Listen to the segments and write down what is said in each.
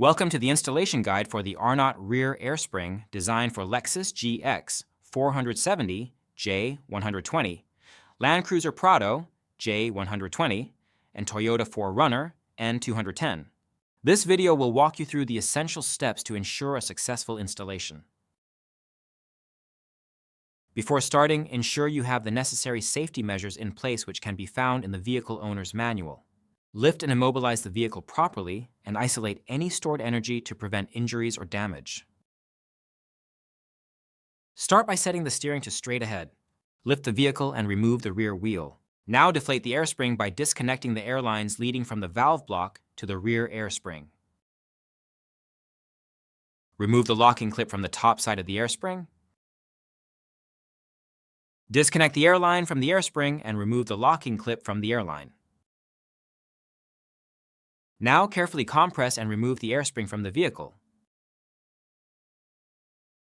Welcome to the installation guide for the Arnott rear air spring designed for Lexus GX 470 J120, Land Cruiser Prado J120, and Toyota 4Runner N210. This video will walk you through the essential steps to ensure a successful installation. Before starting, ensure you have the necessary safety measures in place which can be found in the vehicle owner's manual. Lift and immobilize the vehicle properly and isolate any stored energy to prevent injuries or damage. Start by setting the steering to straight ahead. Lift the vehicle and remove the rear wheel. Now deflate the air spring by disconnecting the air lines leading from the valve block to the rear air spring. Remove the locking clip from the top side of the air spring. Disconnect the air line from the air spring and remove the locking clip from the air line. Now carefully compress and remove the air spring from the vehicle.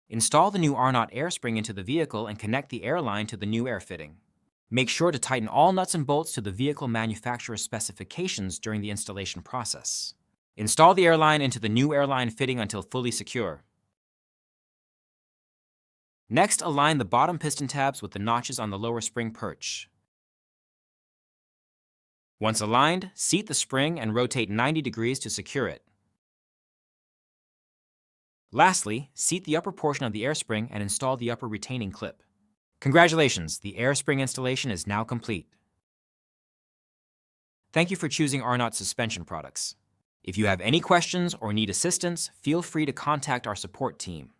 Install the new Arnott Air Spring into the vehicle and connect the air line to the new air fitting. Make sure to tighten all nuts and bolts to the vehicle manufacturer's specifications during the installation process. Install the air line into the new airline fitting until fully secure. Next, align the bottom piston tabs with the notches on the lower spring perch. Once aligned, seat the spring and rotate 90 degrees to secure it. Lastly, seat the upper portion of the air spring and install the upper retaining clip. Congratulations, the air spring installation is now complete. Thank you for choosing Arnott suspension products. If you have any questions or need assistance, feel free to contact our support team.